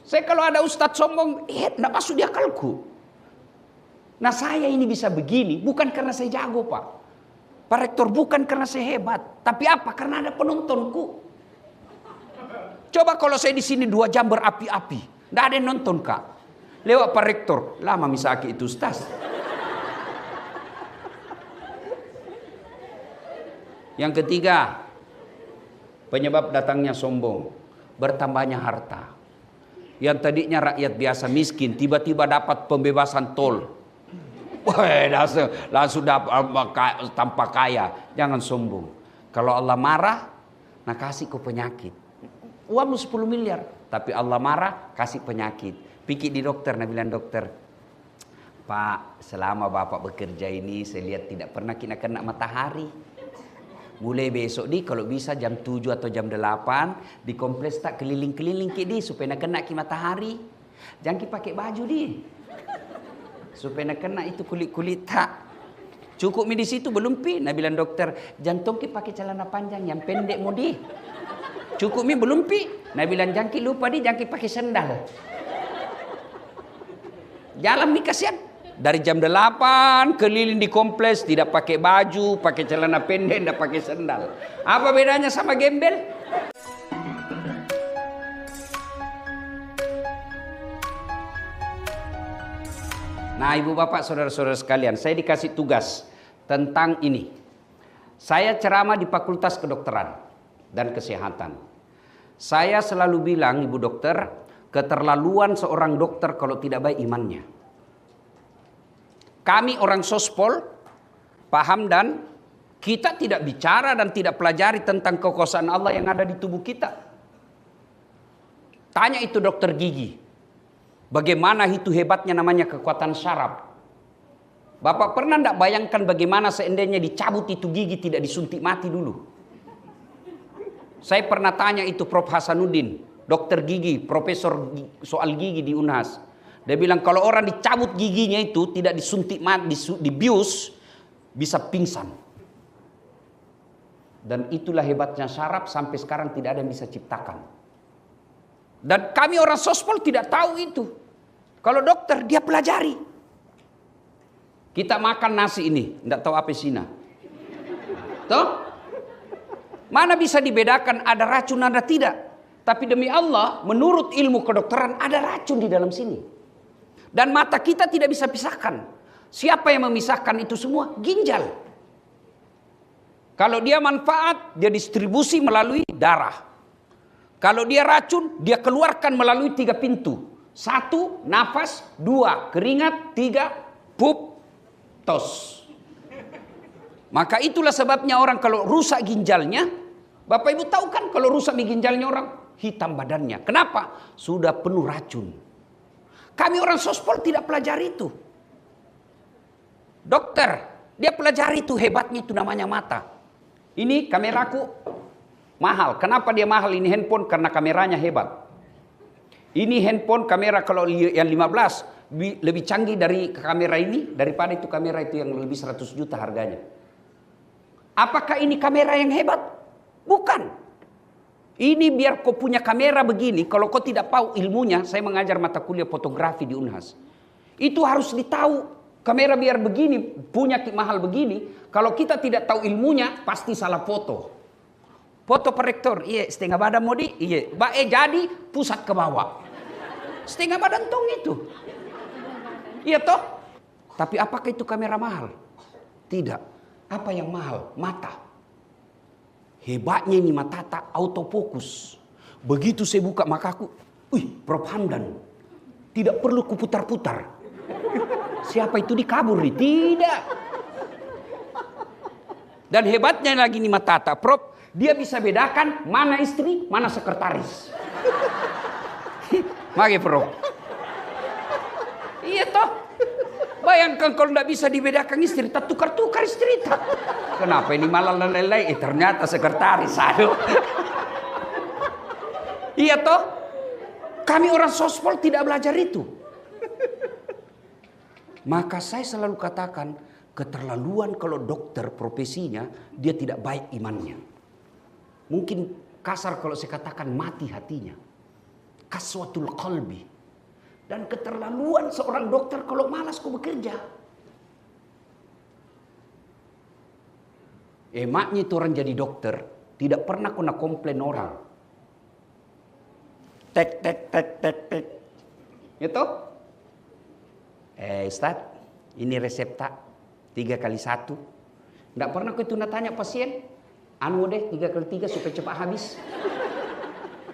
Saya kalau ada ustadz sombong, enggak masuk di akalku. Nah saya ini bisa begini, bukan karena saya jago Pak. Pak Rektor, bukan karena saya hebat. Tapi apa? Karena ada penontonku. Coba kalau saya di sini 2 jam berapi-api. Nggak ada yang nonton Kak. Lewat Pak Rektor, lama misaki itu ustaz. Yang ketiga, penyebab datangnya sombong, bertambahnya harta. Yang tadinya rakyat biasa miskin, tiba-tiba dapat pembebasan tol. Wah, langsung dapat tanpa kaya. Jangan sombong. Kalau Allah marah, nah kasih kau penyakit. Uangmu 10 miliar, tapi Allah marah, kasih penyakit. Pikir di dokter, nah bilang dokter, Pak, selama Bapak bekerja ini, saya lihat tidak pernah kena matahari. Mulai besok di kalau bisa jam 7 atau jam 8 di kompleks tak keliling-keliling ke di supaya nak kena ki matahari. Jangan ki pakai baju di. Supaya nak kena itu kulit-kulit tak. Cukup mi di situ belum pi. Nah bilang dokter, jantung ki pakai celana panjang yang pendek mau di. Cukup mi belum pi. Nah bilang jangan ki lupa di, jangan ki pakai sendal. Jalan mi kasihan. Dari jam 8 keliling di kompleks, tidak pakai baju, pakai celana pendek, tidak pakai sendal. Apa bedanya sama gembel? Nah ibu bapak saudara-saudara sekalian, saya dikasih tugas tentang ini. Saya ceramah di Fakultas Kedokteran dan Kesehatan. Saya selalu bilang ibu dokter, keterlaluan seorang dokter kalau tidak baik imannya. Kami orang sospol paham dan kita tidak bicara dan tidak pelajari tentang kekuasaan Allah yang ada di tubuh kita. Tanya itu dokter gigi. Bagaimana itu hebatnya namanya kekuatan syaraf. Bapak pernah tidak bayangkan bagaimana seandainya dicabut itu gigi tidak disuntik mati dulu. Saya pernah tanya itu Prof. Hasanuddin, dokter gigi, profesor soal gigi di Unhas. Dia bilang kalau orang dicabut giginya itu tidak disuntik mati, dibius, bisa pingsan. Dan itulah hebatnya syaraf sampai sekarang tidak ada yang bisa ciptakan. Dan kami orang sospol tidak tahu itu. Kalau dokter dia pelajari. Kita makan nasi ini, tidak tahu apa isinya. Tuh? Mana bisa dibedakan ada racun ada tidak? Tapi demi Allah, menurut ilmu kedokteran ada racun di dalam sini. Dan mata kita tidak bisa pisahkan. Siapa yang memisahkan itu semua? Ginjal. Kalau dia manfaat, dia distribusi melalui darah. Kalau dia racun, dia keluarkan melalui 3 pintu. 1, nafas. 2, keringat. 3, pup, tos. Maka itulah sebabnya orang kalau rusak ginjalnya, Bapak Ibu tahu kan kalau rusak ginjalnya orang, hitam badannya. Kenapa? Sudah penuh racun. Kami orang sospol tidak pelajari itu. Dokter, dia pelajari itu, hebatnya itu namanya mata. Ini kameraku mahal. Kenapa dia mahal ini handphone? Karena kameranya hebat. Ini handphone kamera kalau yang 15 lebih canggih dari kamera ini daripada itu kamera itu yang lebih 100 juta harganya. Apakah ini kamera yang hebat? Bukan. Ini biar kau punya kamera begini, kalau kau tidak tahu ilmunya, saya mengajar mata kuliah fotografi di Unhas. Itu harus ditahu, kamera biar begini, punya mahal begini, kalau kita tidak tahu ilmunya, pasti salah foto. Foto Pak Rektor, iya setengah badan modi, iya. Jadi pusat ke bawah. Setengah badan tong itu. Iya toh? Tapi apakah itu kamera mahal? Tidak. Apa yang mahal? Mata. Hebatnya ini mata tak autofokus. Begitu saya buka makaku, Prof. Hamdan. Tidak perlu kuputar-putar. Siapa itu dikabur nih? Tidak. Dan hebatnya lagi nih mata tak, Prof. Dia bisa bedakan mana istri, mana sekretaris. Mari Prof. Iya toh. Bayangkan kalau tidak bisa dibedakan istri, tak tukar-tukar istri tak. Kenapa ini malah lelai? Ternyata sekretaris. Aduh. Iya toh. Kami orang sospol tidak belajar itu. Maka saya selalu katakan, keterlaluan kalau dokter profesinya, dia tidak baik imannya. Mungkin kasar kalau saya katakan mati hatinya. kaswatul qalbi. Dan keterlaluan seorang dokter kalau malas kok bekerja. Emaknya itu orang jadi dokter, tidak pernah kena komplain orang. Tek, tek, tek, tek, tek. Itu? Ustaz, ini resep tak? 3x1. Tidak pernah kau itu nak tanya pasien. Anu deh 3x3 supaya cepat habis.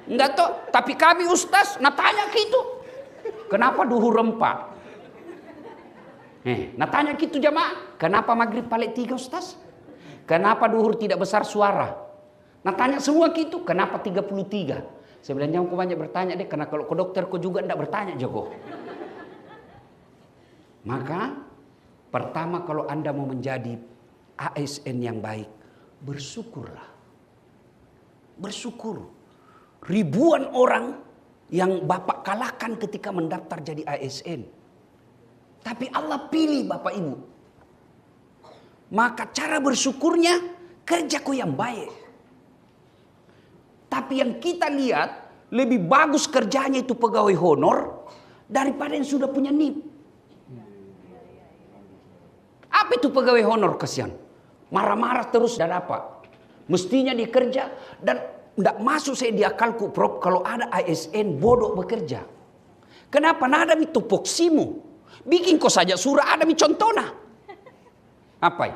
Enggak toh, tapi kami Ustaz nak tanya gitu. Kenapa duhur rempah? Nak tanya gitu jamaah. Kenapa maghrib balik 3 Ustaz? Kenapa duhur tidak besar suara? Nah tanya semua gitu. Kenapa 33? Saya bilang jangan kau banyak bertanya deh. Karena kalau ke dokter kau juga tidak bertanya Joko. Maka pertama kalau Anda mau menjadi ASN yang baik, bersyukurlah. Bersyukur. Ribuan orang yang Bapak kalahkan ketika mendaftar jadi ASN. Tapi Allah pilih Bapak Ibu. Maka cara bersyukurnya kerjaku yang baik. Tapi yang kita lihat lebih bagus kerjanya itu pegawai honor daripada yang sudah punya NIP. Apa itu pegawai honor kasihan? Marah-marah terus dan apa? Mestinya dikerja dan tidak masuk saya di akalku Prof kalau ada ASN bodoh bekerja. Kenapa? Nada mi tupoksimu. Bikin kau saja surah ada mi contohna. Apa?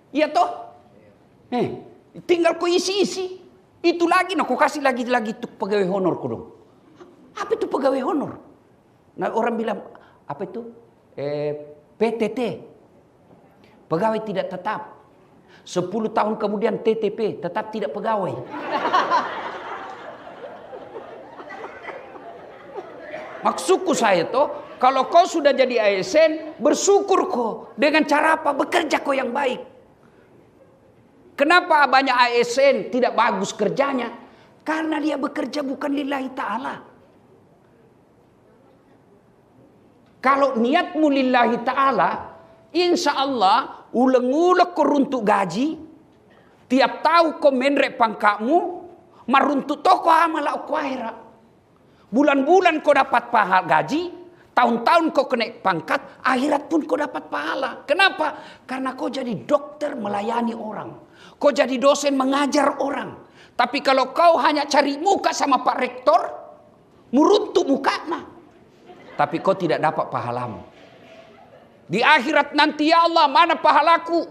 Iya toh? Tinggal kau isi-isi. Itu lagi nah kau kasih lagi itu pegawai honor kau dong. Apa itu pegawai honor? Nah orang bilang apa itu? PTT. Pegawai tidak tetap. 10 tahun kemudian TTP, tetap tidak pegawai. Maksudku saya toh, kalau kau sudah jadi ASN, bersyukur kau. Dengan cara apa? Bekerja kau yang baik. Kenapa banyak ASN tidak bagus kerjanya? Karena dia bekerja bukan lillahi ta'ala. Kalau niatmu lillahi ta'ala, insya Allah ulang-ulang kau runtuk gaji. Tiap tahu kau menrek pangkatmu, maruntuk toko amal aku akhirat. Bulan-bulan kau dapat pahala gaji, tahun-tahun kau kena pangkat, akhirat pun kau dapat pahala. Kenapa? Karena kau jadi dokter melayani orang. Kau jadi dosen mengajar orang. Tapi kalau kau hanya cari muka sama Pak Rektor, muruntuk mukanya. Tapi kau tidak dapat pahalamu. Di akhirat nanti ya Allah mana pahalaku?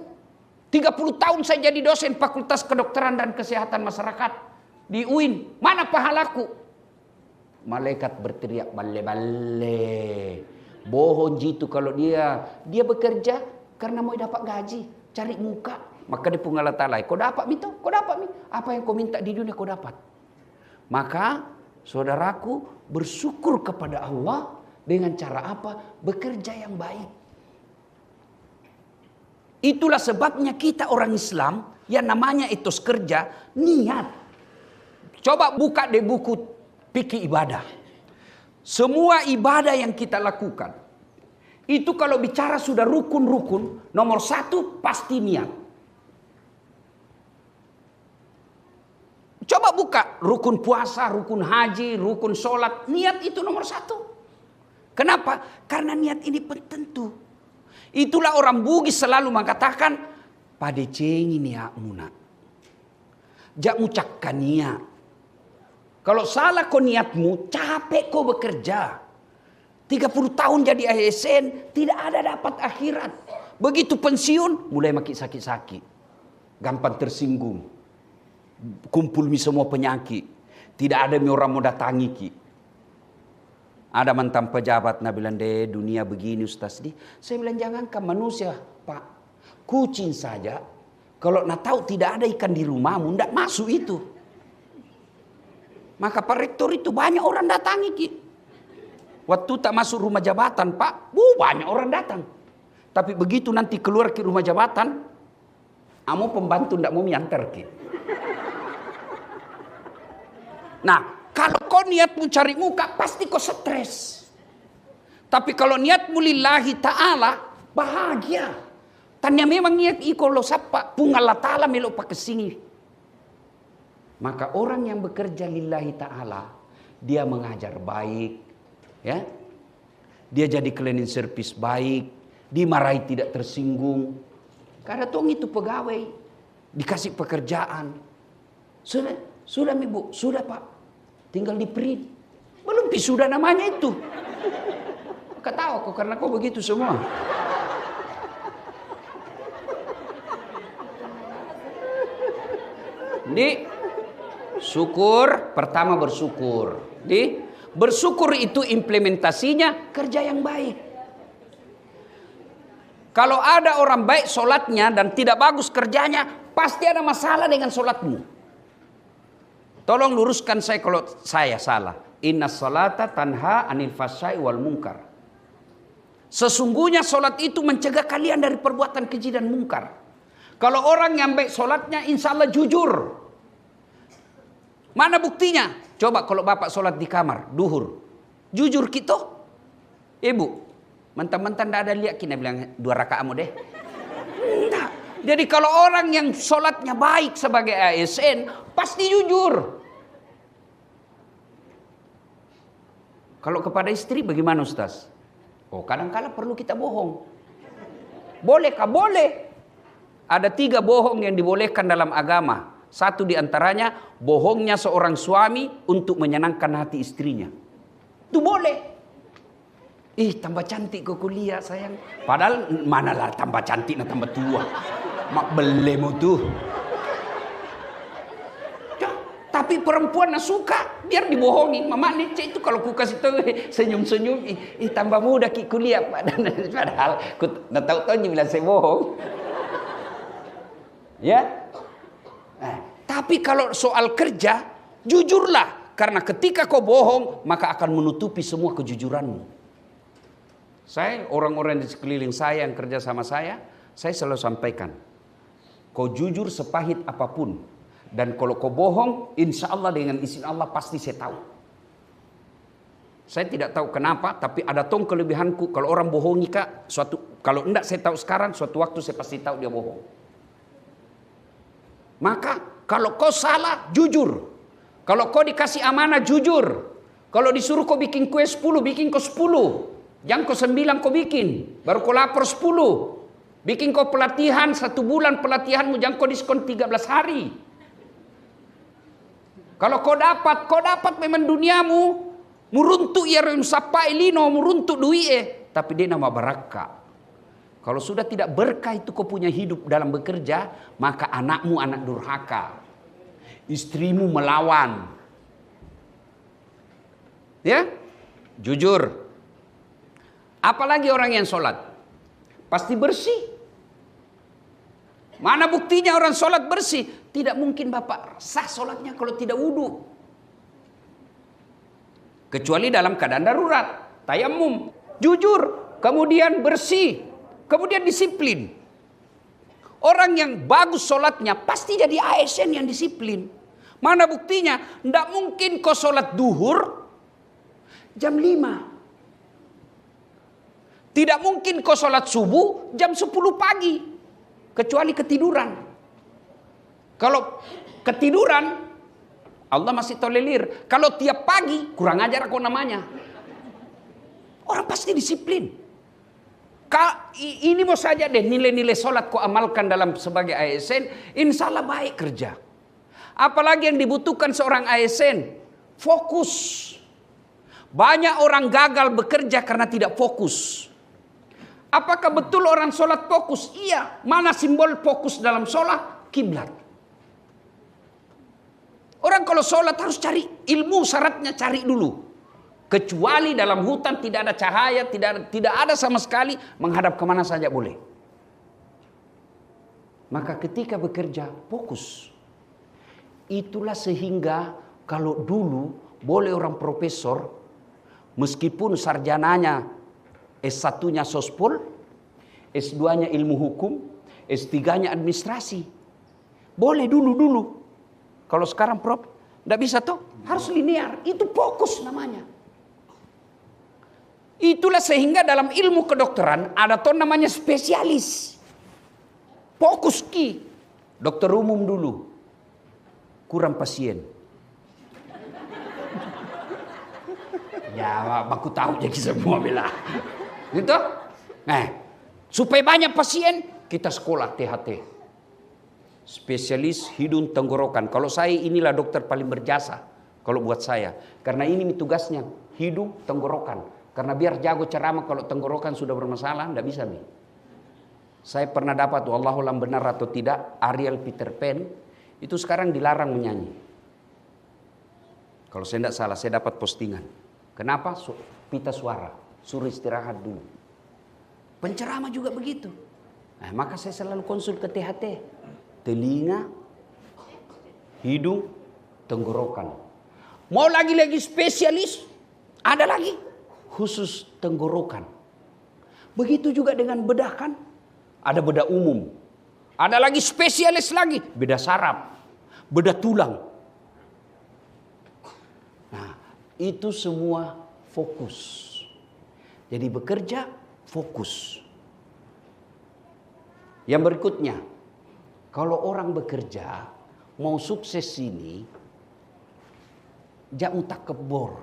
30 tahun saya jadi dosen Fakultas Kedokteran dan Kesehatan Masyarakat di UIN. Mana pahalaku? Malaikat berteriak balle-balle. Bohong jitu kalau dia bekerja karena mau dapat gaji, cari muka. Maka dia pun Allah Ta'ala, kau dapat mito, kau dapat mi. Apa yang kau minta di dunia kau dapat. Maka saudaraku bersyukur kepada Allah dengan cara apa? Bekerja yang baik. Itulah sebabnya kita orang Islam yang namanya etos kerja, niat. Coba buka deh buku fikih ibadah. Semua ibadah yang kita lakukan, itu kalau bicara sudah rukun-rukun, nomor 1 pasti niat. Coba buka rukun puasa, rukun haji, rukun sholat, niat itu nomor 1. Kenapa? Karena niat ini penting. Itulah orang Bugis selalu mengatakan, pada cengi niatmu nak. Jak mucakkan niat. Kalau salah kau niatmu, capek kau bekerja. 30 tahun jadi ASN, tidak ada dapat akhirat. Begitu pensiun, mulai makin sakit-sakit. Gampang tersinggung. Kumpul mi semua penyakit. Tidak ada mi orang mau datangi ki. Ada mantan pejabat Nabi bilang, deh dunia begini Ustaz. Saya bilang jangankan manusia Pak. Kucing saja. Kalau nak tahu tidak ada ikan di rumahmu, tidak masuk itu. Maka Pak Rektor itu banyak orang datangi ki. Waktu tak masuk rumah jabatan Pak, banyak orang datang. Tapi begitu nanti keluar ke rumah jabatan, kamu pembantu tidak mau miantar ki. Nah, kalau kau niatmu cari muka, pasti kau stres. Tapi kalau niatmu lillahi ta'ala, bahagia. Tanya memang niat iko lo sapa, pun Allah ta'ala melok pakai sini. Maka orang yang bekerja lillahi ta'ala, dia mengajar baik, ya. Dia jadi cleaning service baik, dimarahi tidak tersinggung. Karena tong itu pegawai, dikasih pekerjaan. Sudah Ibu, sudah Pak. Tinggal di print. Belum sudah namanya itu. Ketawa kok karena kau begitu semua. Di syukur, pertama bersyukur. Bersyukur itu implementasinya kerja yang baik. Kalau ada orang baik solatnya dan tidak bagus kerjanya, pasti ada masalah dengan solatmu. Tolong luruskan saya kalau saya salah. Inna salata tanha anil fahsya'i wal munkar. Sesungguhnya solat itu mencegah kalian dari perbuatan keji dan mungkar. Kalau orang yang baik solatnya, insya Allah jujur. Mana buktinya? Coba kalau bapak solat di kamar, duhur. Jujur gitu? Ibu, mentang-mentang tidak ada lihat, kina bilang 2 rakaatmu deh. Enggak. Jadi kalau orang yang solatnya baik sebagai ASN, pasti jujur. Kalau kepada istri bagaimana Ustaz? Oh, kadang-kadang perlu kita bohong. Bolehkah? Boleh. Ada 3 bohong yang dibolehkan dalam agama. Satu di antaranya, bohongnya seorang suami untuk menyenangkan hati istrinya. Itu boleh. Tambah cantik kau kuliah sayang. Padahal manalah tambah cantik dan tambah tua. Mak belemu tuh. Tapi perempuan suka, biar dibohongi. Mama Nece itu kalau ku kasih tahu senyum-senyum, tambah muda ki kuliah. Padahal ku tahu-tahu bilang saya bohong. Ya. Tapi kalau soal kerja, jujurlah. Karena ketika kau bohong, maka akan menutupi semua kejujuranmu. Saya, orang-orang di sekeliling saya yang kerja sama saya selalu sampaikan. Kau jujur sepahit apapun. Dan kalau kau bohong, insya Allah dengan izin Allah pasti saya tahu. Saya tidak tahu kenapa, tapi ada tong kelebihanku. Kalau orang bohongi Kak, kalau enggak saya tahu sekarang, suatu waktu saya pasti tahu dia bohong. Maka kalau kau salah, jujur. Kalau kau dikasih amanah, jujur. Kalau disuruh kau bikin kue 10, bikin kau 10. Jangan kau 9 kau bikin. Baru kau lapor 10. Bikin kau pelatihan 1 bulan pelatihanmu, jangan kau diskon 13 hari. Kalau kau dapat memang duniamu. Muruntuk ya rum sapai lino, muruntuk duit tapi dia nama barakah. Kalau sudah tidak berkah itu kau punya hidup dalam bekerja, maka anakmu anak durhaka. Istrimu melawan. Ya? Jujur. Apalagi orang yang sholat. Pasti bersih. Mana buktinya orang sholat bersih? Tidak mungkin Bapak sah sholatnya kalau tidak wudu. Kecuali dalam keadaan darurat. Tayamum. Jujur. Kemudian bersih. Kemudian disiplin. Orang yang bagus sholatnya pasti jadi ASN yang disiplin. Mana buktinya? Tidak mungkin kau sholat duhur jam 5. Tidak mungkin kau sholat subuh jam 10 pagi. Kecuali ketiduran. Kalau ketiduran, Allah masih tolerir. Kalau tiap pagi, kurang ajar kau namanya. Orang pasti disiplin. Ini mau saja deh nilai-nilai sholat kau amalkan dalam sebagai ASN, insya Allah baik kerja. Apalagi yang dibutuhkan seorang ASN, fokus. Banyak orang gagal bekerja karena tidak fokus. Apakah betul orang sholat fokus? Iya. Mana simbol fokus dalam sholat? Kiblat. Orang kalau sholat harus cari ilmu, syaratnya cari dulu. Kecuali dalam hutan tidak ada cahaya, tidak ada sama sekali, menghadap kemana saja boleh. Maka ketika bekerja, fokus. Itulah sehingga kalau dulu boleh orang profesor, meskipun sarjananya S1-nya sospol, S2-nya ilmu hukum, S3-nya administrasi. Boleh dulu. Kalau sekarang Prof, tidak bisa toh, harus linear. Itu fokus namanya. Itulah sehingga dalam ilmu kedokteran ada toh namanya spesialis. Fokus ki. Dokter umum dulu. Kurang pasien. Ya, baku tahu jadi semua bila. Gitu? Nah, supaya banyak pasien, kita sekolah THT. Spesialis hidung tenggorokan. Kalau saya inilah dokter paling berjasa. Kalau buat saya. Karena ini tugasnya. Hidung tenggorokan. Karena biar jago ceramah kalau tenggorokan sudah bermasalah, tidak bisa nih. Saya pernah dapat, wallahualam benar atau tidak, Ariel Peter Pan itu sekarang dilarang menyanyi. Kalau saya tidak salah, saya dapat postingan. Kenapa? Pita suara, suruh istirahat dulu. Penceramah juga begitu. Nah, maka saya selalu konsul ke THT. Telinga, hidung, tenggorokan. Mau lagi-lagi spesialis, ada lagi khusus tenggorokan. Begitu juga dengan bedah kan. Ada bedah umum. Ada lagi spesialis lagi. Bedah saraf. Bedah tulang. Nah, itu semua fokus. Jadi bekerja fokus. Yang berikutnya. Kalau orang bekerja. Mau sukses ini. Jangan takabur.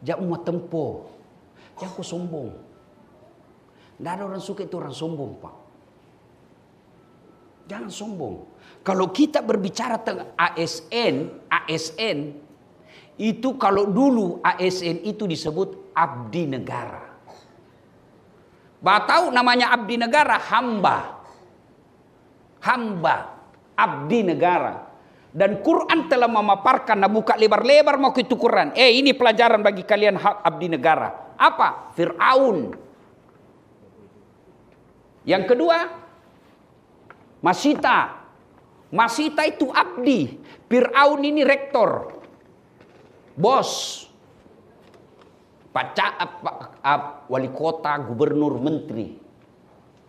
Jangan matempo. Jangan sombong. Tidak ada orang suka itu orang sombong, Pak. Jangan sombong. Kalau kita berbicara tentang ASN itu kalau dulu ASN itu disebut abdi negara. Tahu namanya abdi negara? Hamba, abdi negara. Dan Quran telah memaparkan, buka lebar-lebar mau itu Quran. Ini pelajaran bagi kalian hak abdi negara. Apa? Fir'aun. Yang kedua, Masita. Masita itu abdi. Fir'aun ini rektor. Bos. Wali kota, gubernur, menteri.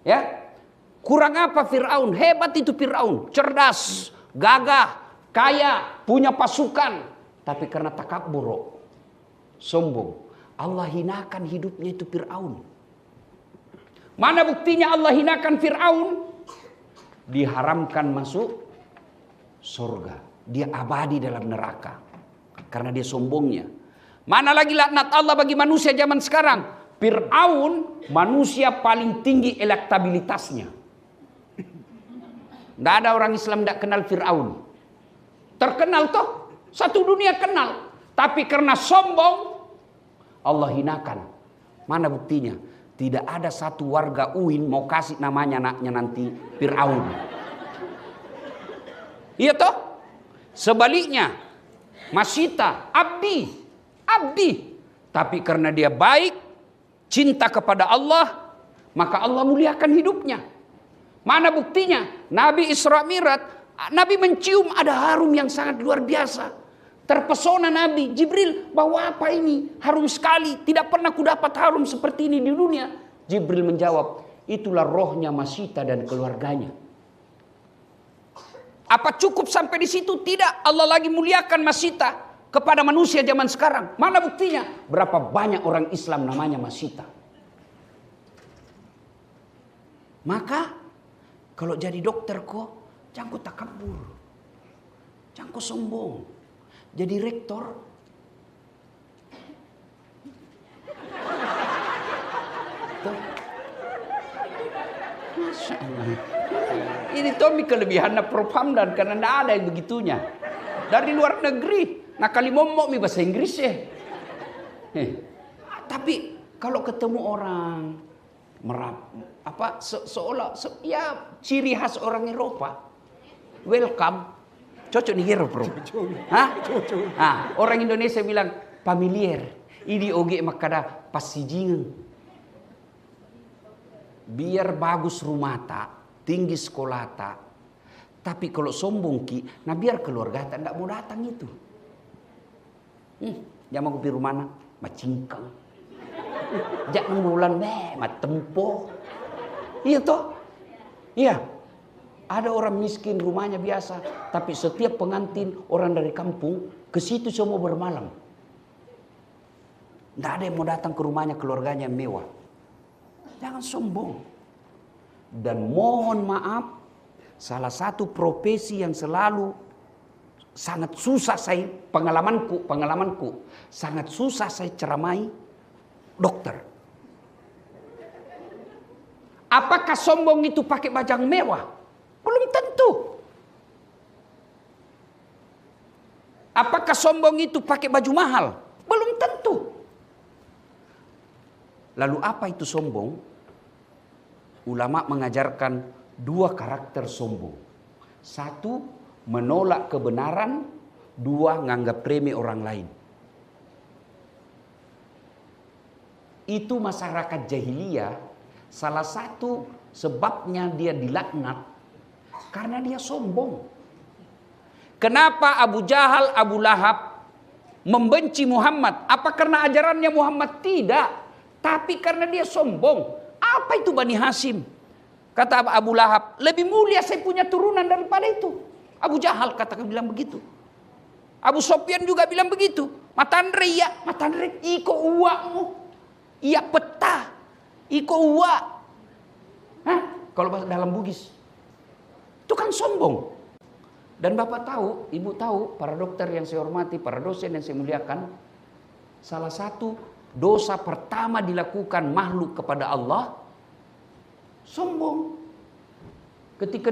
Ya. Kurang apa Fir'aun? Hebat itu Fir'aun. Cerdas, gagah, kaya, punya pasukan. Tapi karena takabur, sombong. Allah hinakan hidupnya itu Fir'aun. Mana buktinya Allah hinakan Fir'aun? Diharamkan masuk surga. Dia abadi dalam neraka. Karena dia sombongnya. Mana lagi laknat Allah bagi manusia zaman sekarang? Fir'aun manusia paling tinggi elektabilitasnya. Tidak ada orang Islam tidak kenal Fir'aun. Terkenal toh. Satu dunia kenal. Tapi karena sombong Allah hinakan. Mana buktinya? Tidak ada satu warga UIN mau kasih namanya anaknya nanti Fir'aun. Iya toh? Sebaliknya, Masita, abdi. Tapi karena dia baik, cinta kepada Allah, maka Allah muliakan hidupnya. Mana buktinya? Nabi Isra Mi'raj, Nabi mencium ada harum yang sangat luar biasa. Terpesona Nabi, Jibril, bawa apa ini? Harum sekali, tidak pernah kudapat harum seperti ini di dunia. Jibril menjawab, itulah rohnya Masita dan keluarganya. Apa cukup sampai di situ? Tidak, Allah lagi muliakan Masita kepada manusia zaman sekarang. Mana buktinya? Berapa banyak orang Islam namanya Masita. Maka, kalau jadi dokter kok, jangan takabur. Jangan sombong. Jadi rektor. Masya Allah. Ini Tommy kelebihannya Prof. Hamdan. Karena tidak ada yang begitunya. Dari luar negeri. Nah kali momok mi bahasa Inggris ya. Tapi kalau ketemu orang. Ya ciri khas orang Eropa. Welcome. Cocok nih hero bro. Orang Indonesia bilang familiar. Ini oge makada pasijingan. Biar bagus rumah tinggi sekolah tapi kalau sombong ki, nah biar keluarga tak mau datang itu. Jangan mau pergi rumah macingkang. Jangan bulan matempo. Iya toh? Iya. Ada orang miskin rumahnya biasa, tapi setiap pengantin orang dari kampung ke situ semua bermalam. Tidak ada yang mau datang ke rumahnya keluarganya yang mewah. Jangan sombong. Dan mohon maaf, salah satu profesi yang selalu sangat susah saya, pengalamanku, sangat susah saya ceramai dokter. Apakah sombong itu pakai baju mewah? Belum tentu. Apakah sombong itu pakai baju mahal? Belum tentu. Lalu apa itu sombong? Ulama mengajarkan 2 karakter sombong. 1, menolak kebenaran. 2, nganggap remeh orang lain. Itu masyarakat jahiliyah. Salah satu sebabnya dia dilaknat karena dia sombong. Kenapa Abu Jahal, Abu Lahab membenci Muhammad? Apa karena ajarannya Muhammad? Tidak. Tapi karena dia sombong. Apa itu Bani Hashim? Kata Abu Lahab, lebih mulia saya punya turunan daripada itu. Abu Jahal katakan bilang begitu. Abu Sofyan juga bilang begitu. Matandre iko uakmu. Iya peta. Iko uak. Hah? Kalau dalam Bugis. Itu kan sombong. Dan Bapak tahu, Ibu tahu, para dokter yang saya hormati, para dosen yang saya muliakan. Salah satu dosa pertama dilakukan makhluk kepada Allah. Sombong. Ketika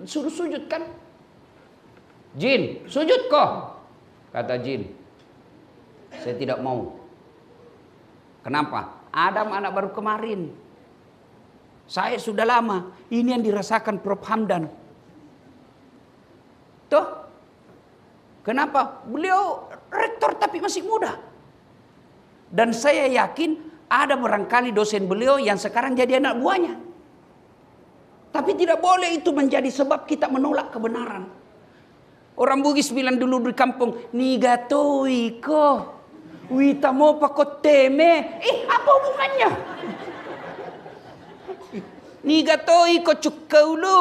suruh sujud kan. Jin, sujud kok. Kata jin, saya tidak mau. Kenapa? Adam anak baru kemarin. Saya sudah lama. Ini yang dirasakan Prof. Hamdan. Tuh. Kenapa? Beliau rektor tapi masih muda. Dan saya yakin ada barangkali dosen beliau yang sekarang jadi anak buahnya. Tapi tidak boleh itu menjadi sebab kita menolak kebenaran. Orang Bugis bilang dulu di kampung, nigatoi ko, wita mo pakoteme. Apa hubungannya? Nigatoi ko cukkaulu.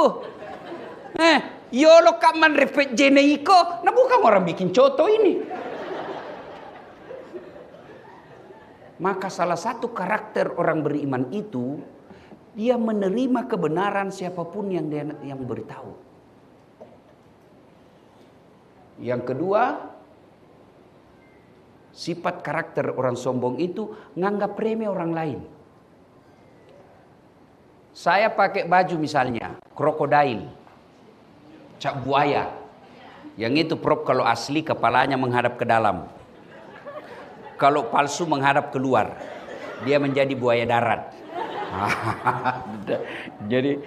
Yolo kaman repet jeneiko. Nah bukan orang bikin coto ini. Maka salah satu karakter orang beriman itu, dia menerima kebenaran siapapun yang beritahu. Yang kedua, sifat karakter orang sombong itu nganggap remeh orang lain. Saya pakai baju misalnya krokodil, cap buaya. Yang itu Prof kalau asli kepalanya menghadap ke dalam. Kalau palsu menghadap keluar. Dia menjadi buaya darat. Jadi,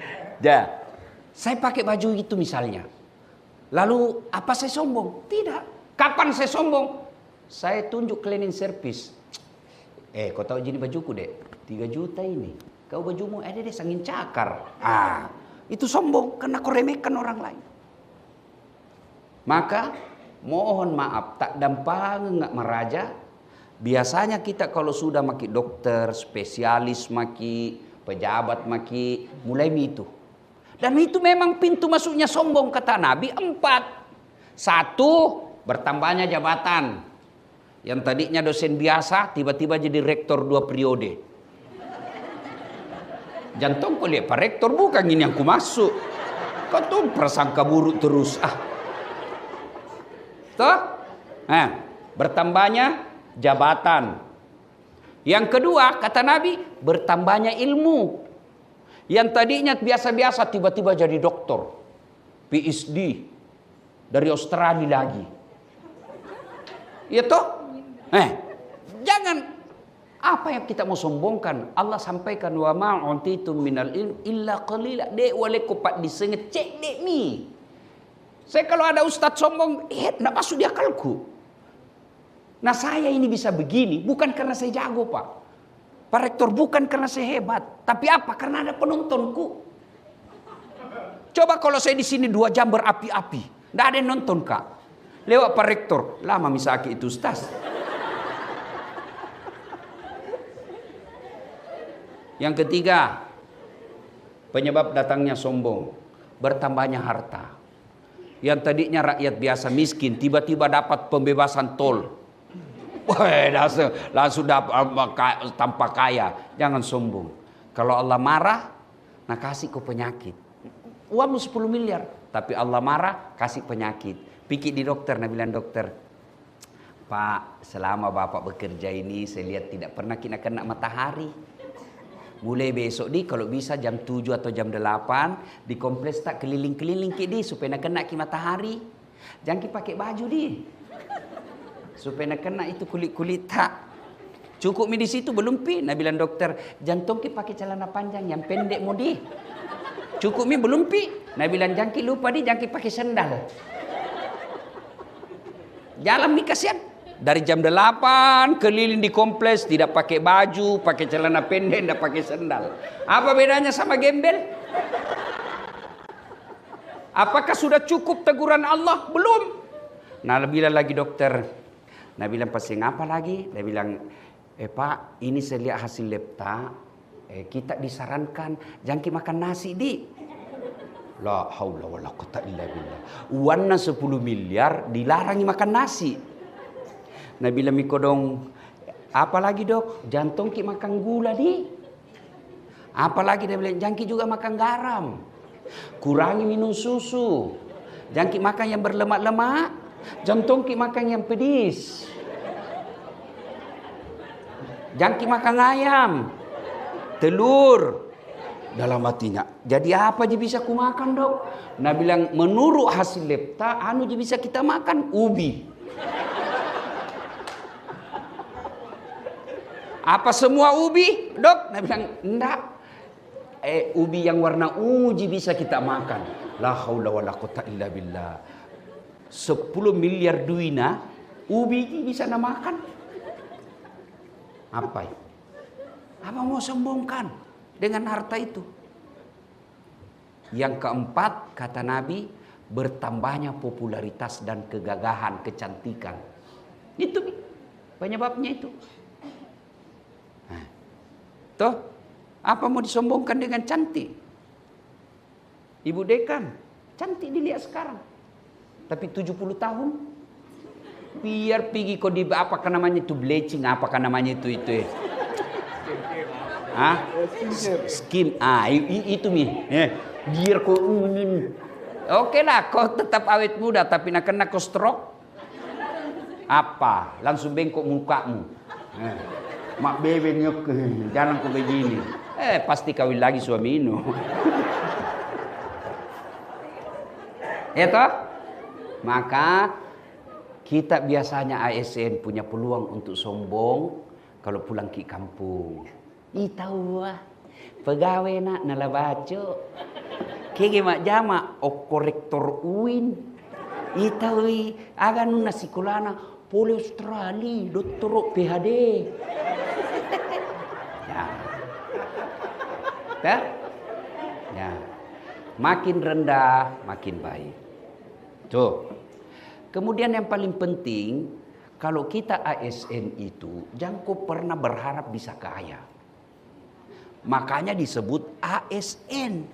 saya pakai baju itu misalnya. Lalu apa saya sombong? Tidak. Kapan saya sombong? Saya tunjuk cleaning service. Kau tahu gini bajuku dek? 3 juta ini. Kau bajumu ada deh sangin cakar. Itu sombong karena kau remehkan orang lain. Maka mohon maaf tak dampang nggak meraja. Biasanya kita kalau sudah maki dokter, spesialis maki, pejabat maki, mulai itu. Dan itu memang pintu masuknya sombong kata Nabi 4. 1, bertambahnya jabatan. Yang tadinya dosen biasa tiba-tiba jadi rektor 2 periode. Jantung kau lihat Pak Rektor bukan ini yang ku masuk. Kau tuh prasangka buruk terus. Tuh? Bertambahnya jabatan. Yang kedua kata Nabi bertambahnya ilmu. Yang tadinya biasa-biasa tiba-tiba jadi doktor. PhD. Dari Australia lagi. Ya toh? Jangan. Apa yang kita mau sombongkan? Allah sampaikan wa ma'untitum minal ilm illa qalila. Dek waleku pak disengecek dek mi. Saya kalau ada ustadz sombong, enggak masuk di akalku. Nah saya ini bisa begini bukan karena saya jago Pak. Pak Rektor bukan karena saya hebat, tapi apa? Karena ada penontonku. Coba kalau saya di sini 2 jam berapi-api, nggak ada yang nonton Kak. Lewat Pak Rektor, lama misaki itu Ustaz. Yang ketiga, penyebab datangnya sombong, bertambahnya harta. Yang tadinya rakyat biasa miskin, tiba-tiba dapat pembebasan tol. Wah, langsung tanpa kaya. Jangan sombong. Kalau Allah marah, nah kasih kau penyakit. Uangmu 10 miliar, tapi Allah marah, kasih penyakit. Pikir di dokter, nah bilang dokter, Pak, selama Bapak bekerja ini saya lihat tidak pernah kena matahari. Mulai besok di kalau bisa jam 7 atau jam 8 di kompleks tak keliling-keliling ke di supaya nak kena matahari. Jangan ki pakai baju di. Supaya nak kena itu kulit-kulit tak. Cukup mi di situ belum pi. Nah bilang dokter, jantung ki pakai celana panjang yang pendek mau di. Cukup mi belum pi. Nah bilang jangan ki lupa di, jangan ki pakai sandal. Jalan mi kasihan. Dari jam 8 keliling di kompleks tidak pakai baju, pakai celana pendek, tidak pakai sandal. Apa bedanya sama gembel? Apakah sudah cukup teguran Allah? Belum. Nah bilang lagi dokter, nah bilang pasien apa lagi? Dia bilang, Pak, ini saya lihat hasil lab kita disarankan jangan makan nasi di. La haula wala quwata illa billah. Uangnya 10 miliar dilarangi makan nasi. Nah bilang miko dong, apa lagi dok? Jantung ki makan gula di. Apalagi dia bilang, jangan ki juga makan garam. Kurangi minum susu. Jangan ki makan yang berlemak-lemak. Jantung ki makan yang pedis. Jangan ki makan ayam, telur. Dalam hatinya, jadi apa je bisa ku makan dok? Nah bilang, menurut hasil lab anu je bisa kita makan ubi. Apa semua ubi, dok? Nah bilang, enggak. Ubi yang warna ungu bisa kita makan. La haula wala quwata illa billah. 10 miliar duina, ubi bisa na makan. Apa? Apa mau sombongkan dengan harta itu? Yang keempat, kata Nabi, bertambahnya popularitas dan kegagahan, kecantikan. Itu penyebabnya itu. Toh, apa mau disombongkan dengan cantik? Ibu Dekan, cantik dilihat sekarang. Tapi 70 tahun. Biar pergi kau di apakah namanya itu bleaching, apakah namanya itu ya. Skim. Itu mi. Biar kau oke lah, kau tetap awet muda tapi nak kena kau stroke. Apa? Langsung bengkok mukamu. Mak bebe nyok, jangan kau begini. Pasti kawin lagi suami ini. Ya toh? Maka kita biasanya ASN punya peluang untuk sombong kalau pulang ke kampung. Tahu wah, pegawai nak nala baca. Kege mak jama korektor UIN. Tahu agan nasi kulana poli Australia, doktor PhD. Ya. Makin rendah, makin baik. Tuh. Kemudian yang paling penting, kalau kita ASN itu, jangan kau pernah berharap bisa kaya. Makanya disebut ASN.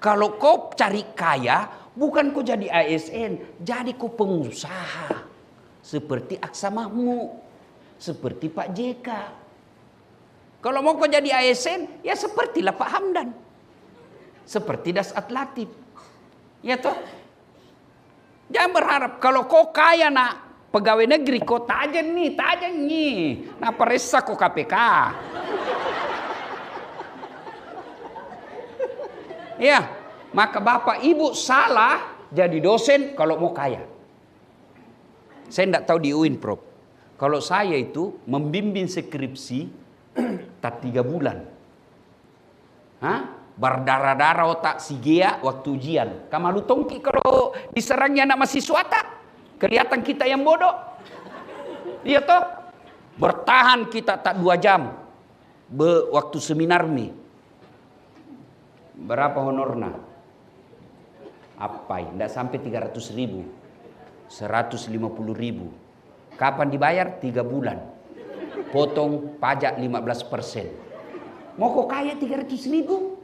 Kalau kau cari kaya, bukan kau jadi ASN, jadi kau pengusaha. Seperti Aksa Mahmud, seperti Pak JK. Kalau mau kau jadi ASN, ya sepertilah Pak Hamdan. Seperti Dasat Latif. Ya toh? Jangan berharap kalau kau kaya nak pegawai negeri kau tajan nih. Nah peresa kau KPK. Ya, maka bapak ibu salah jadi dosen kalau mau kaya. Saya tidak tahu di UIN Prof. Kalau saya itu membimbing skripsi tak 3 bulan. Berdarah-darah otak si Gea waktu ujian. Kamalu tongki kalau diserangnya anak mahasiswa tak? Kelihatan kita yang bodoh. Iya toh? Bertahan kita tak 2 jam. Waktu seminar nih. Berapa honornya? Apa? Tidak sampai 300.000. 150.000. Kapan dibayar? 3 bulan. Potong pajak 15%. Mau kok kaya 300.000?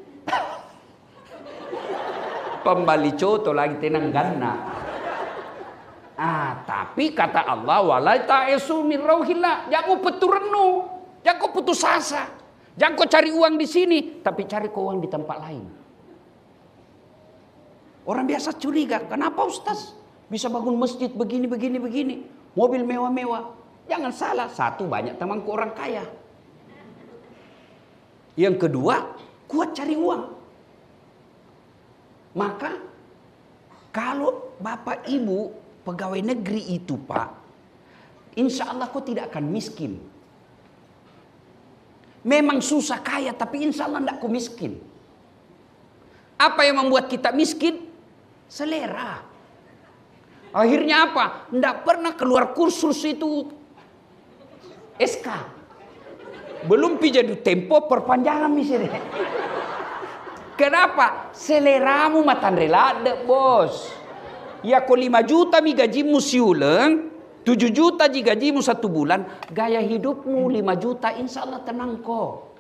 Pembali coto lagi tenang gana. Tapi kata Allah, wala ta'esu min rauhillah. Jangan peturenu, jangan putus asa. Jangan kau cari uang di sini, tapi cari kau uang di tempat lain. Orang biasa curiga, kenapa Ustaz? Bisa bangun masjid begini, begini, begini. Mobil mewah-mewah. Jangan salah, satu, banyak temanku orang kaya. Yang kedua, kuat cari uang. Maka kalau bapak ibu pegawai negeri itu Pak, insya Allah kau tidak akan miskin. Memang susah kaya, tapi insya Allah tidak kau miskin. Apa yang membuat kita miskin? Selera. Akhirnya apa? Tidak pernah keluar kursus itu SK. Belum pijadu tempo perpanjangan misalnya. Kenapa? Seleramu matan relade bos. Ya kau 5 juta mi gajimu siuleng, 7 juta ji gajimu 1 bulan, gaya hidupmu 5 juta insya Allah tenang kok.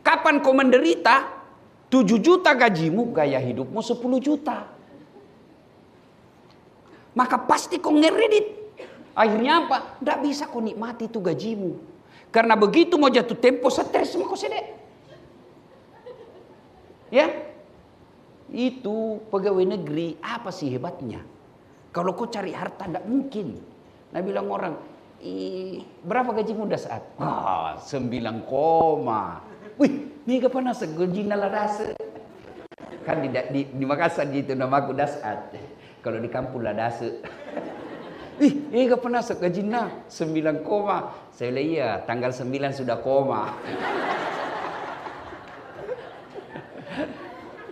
Kapan kau menderita? 7 juta gajimu, gaya hidupmu 10 juta. Maka pasti kau ngeredit. Akhirnya apa? Tidak bisa kau nikmati itu gajimu. Karena begitu mau jatuh tempo, stres semua kau sedek. Ya, itu pegawai negeri apa sih hebatnya? Kalau kau cari harta tidak mungkin. Nah bilang orang, berapa gajimu dah saat? 9 koma. Wih, ini kapan nasa gaji naladase? Kan di Makassar gitu nama aku dasat. Kalau di kampung ladase. Ih, kapan nasa gaji na 9 koma? Saya bilang iya, tanggal 9 sudah koma.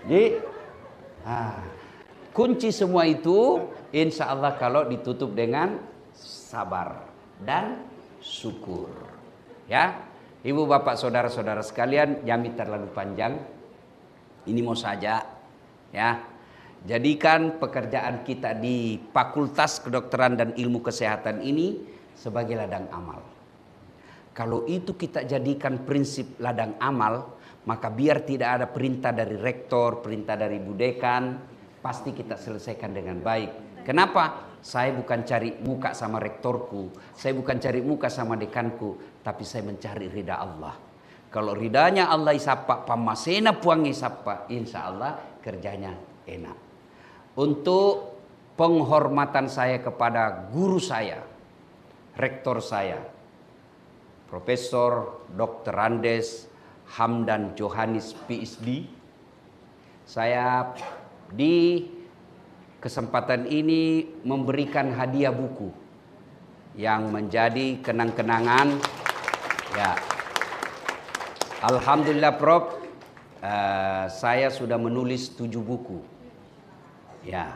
Jadi, kunci semua itu insya Allah kalau ditutup dengan sabar dan syukur. Ya, ibu bapak saudara-saudara sekalian, jangan terlalu panjang. Ini mau saja, ya. Jadikan pekerjaan kita di Fakultas Kedokteran dan Ilmu Kesehatan ini sebagai ladang amal. Kalau itu kita jadikan prinsip ladang amal, maka biar tidak ada perintah dari rektor, perintah dari bu dekan, pasti kita selesaikan dengan baik. Kenapa? Saya bukan cari muka sama rektorku, saya bukan cari muka sama dekanku, tapi saya mencari ridha Allah. Kalau ridhanya Allah isapa, pamasena puang isapa, insya Allah kerjanya enak. Untuk penghormatan saya kepada guru saya, rektor saya, Profesor Dr. Andes Hamdan Johannes PhD. Saya di kesempatan ini memberikan hadiah buku yang menjadi kenang-kenangan. Ya, alhamdulillah Prof, saya sudah menulis 7 buku. Ya,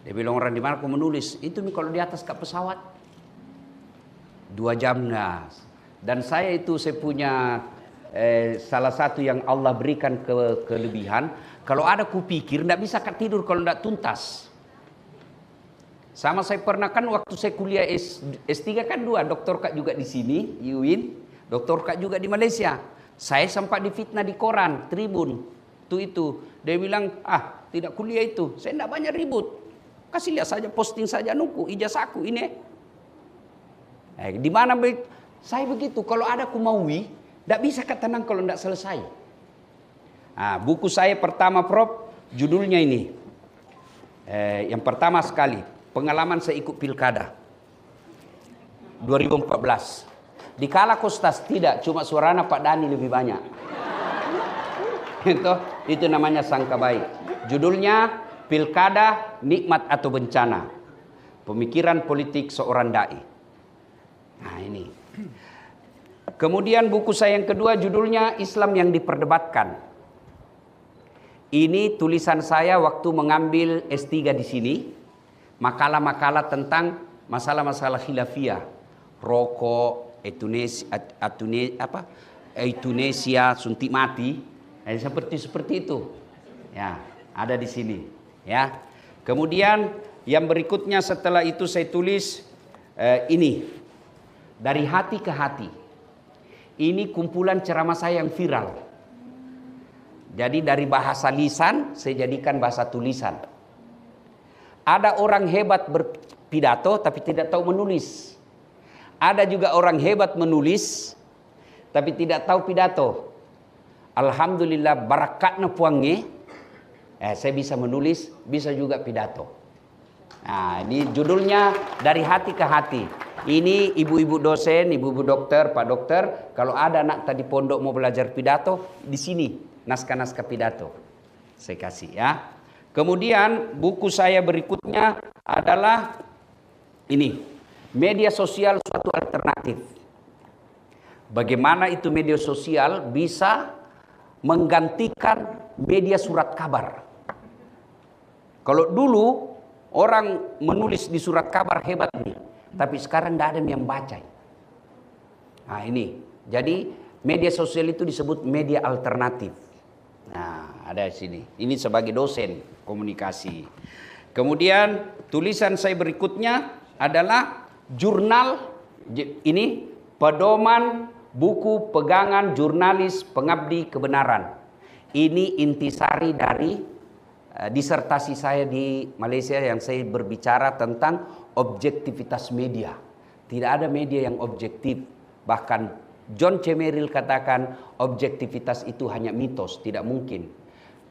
dia bilang orang di mana aku menulis? Itu nih kalau di atas kap pesawat 2 jam nah. Dan saya punya salah satu yang Allah berikan kelebihan. Kalau ada kupikir tidak bisa tidur kalau tidak tuntas. Sama saya pernah kan waktu saya kuliah S3 kan 2, doktor Kak juga di sini, UIN, doktor Kak juga di Malaysia. Saya sempat difitnah di koran, Tribun. Itu. Dia bilang, tidak kuliah itu. Saya tidak banyak ribut. Kasih lihat saja, posting saja nuku, ijazahku ini. Di mana saya begitu, kalau ada kumaui, tidak bisa tenang kalau tidak selesai. Buku saya pertama Prof, judulnya ini. Yang pertama sekali, pengalaman saya ikut pilkada 2014. Di Kala Kostas tidak, cuma suaranya Pak Dani lebih banyak. Itu namanya sangka baik. Judulnya Pilkada Nikmat atau Bencana. Pemikiran politik seorang dai. Nah ini. Kemudian buku saya yang kedua judulnya Islam yang diperdebatkan. Ini tulisan saya waktu mengambil S3 di sini. Makalah-makalah tentang masalah-masalah khilafiyah. Rokok, euthanasia, suntik mati. Seperti itu. Ya, ada di sini. Ya. Kemudian yang berikutnya setelah itu saya tulis ini. Dari hati ke hati. Ini kumpulan ceramah saya yang viral. Jadi dari bahasa lisan saya jadikan bahasa tulisan. Ada orang hebat berpidato tapi tidak tahu menulis. Ada juga orang hebat menulis tapi tidak tahu pidato. Alhamdulillah barakatna puange. Saya bisa menulis, bisa juga pidato. Nah, ini judulnya Dari Hati ke Hati. Ini ibu-ibu dosen, ibu-ibu dokter, Pak Dokter, kalau ada anak tadi pondok mau belajar pidato, di sini naskah-naskah pidato. Saya kasih ya. Kemudian buku saya berikutnya adalah ini, media sosial suatu alternatif. Bagaimana itu media sosial bisa menggantikan media surat kabar. Kalau dulu orang menulis di surat kabar hebat nih, tapi sekarang tidak ada yang baca. Nah ini, jadi media sosial itu disebut media alternatif. Nah ada di sini, ini sebagai dosen komunikasi. Kemudian tulisan saya berikutnya adalah jurnal, ini pedoman buku pegangan jurnalis pengabdi kebenaran. Ini intisari dari disertasi saya di Malaysia yang saya berbicara tentang objektivitas media. Tidak ada media yang objektif. Bahkan John C. Merrill katakan objektivitas itu hanya mitos, tidak mungkin.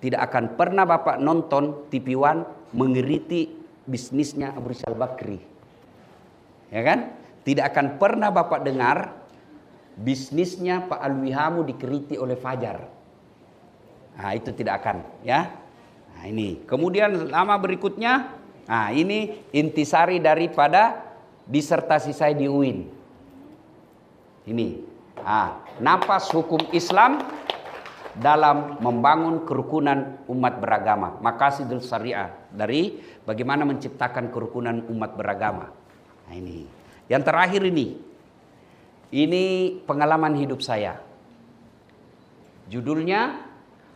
Tidak akan pernah Bapak nonton TV One mengeriti bisnisnya Abu Rizal Bakri. Ya kan? Tidak akan pernah Bapak dengar bisnisnya Pak Alwi Hamu dikeriti oleh Fajar. Nah, itu tidak akan, ya. Nah, ini. Kemudian lama berikutnya, nah ini intisari daripada disertasi saya di UIN. Ini. Napas hukum Islam dalam membangun kerukunan umat beragama. Maqasidul Syariah, dari bagaimana menciptakan kerukunan umat beragama. Nah, ini. Yang terakhir ini pengalaman hidup saya. Judulnya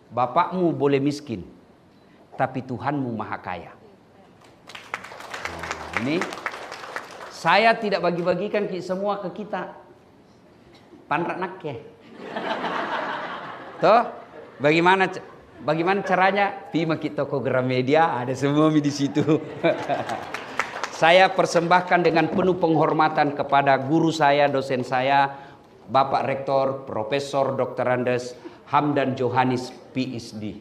Bapakmu boleh miskin, tapi Tuhanmu maha kaya. Nah, ini saya tidak bagi-bagikan semua ke kita. Panrak nakke. Toh, bagaimana caranya? Pima kita toko Gramedia, ada semua di situ. Saya persembahkan dengan penuh penghormatan kepada guru saya, dosen saya, Bapak Rektor, Profesor Dr. Andes Hamdan Johanis, PhD.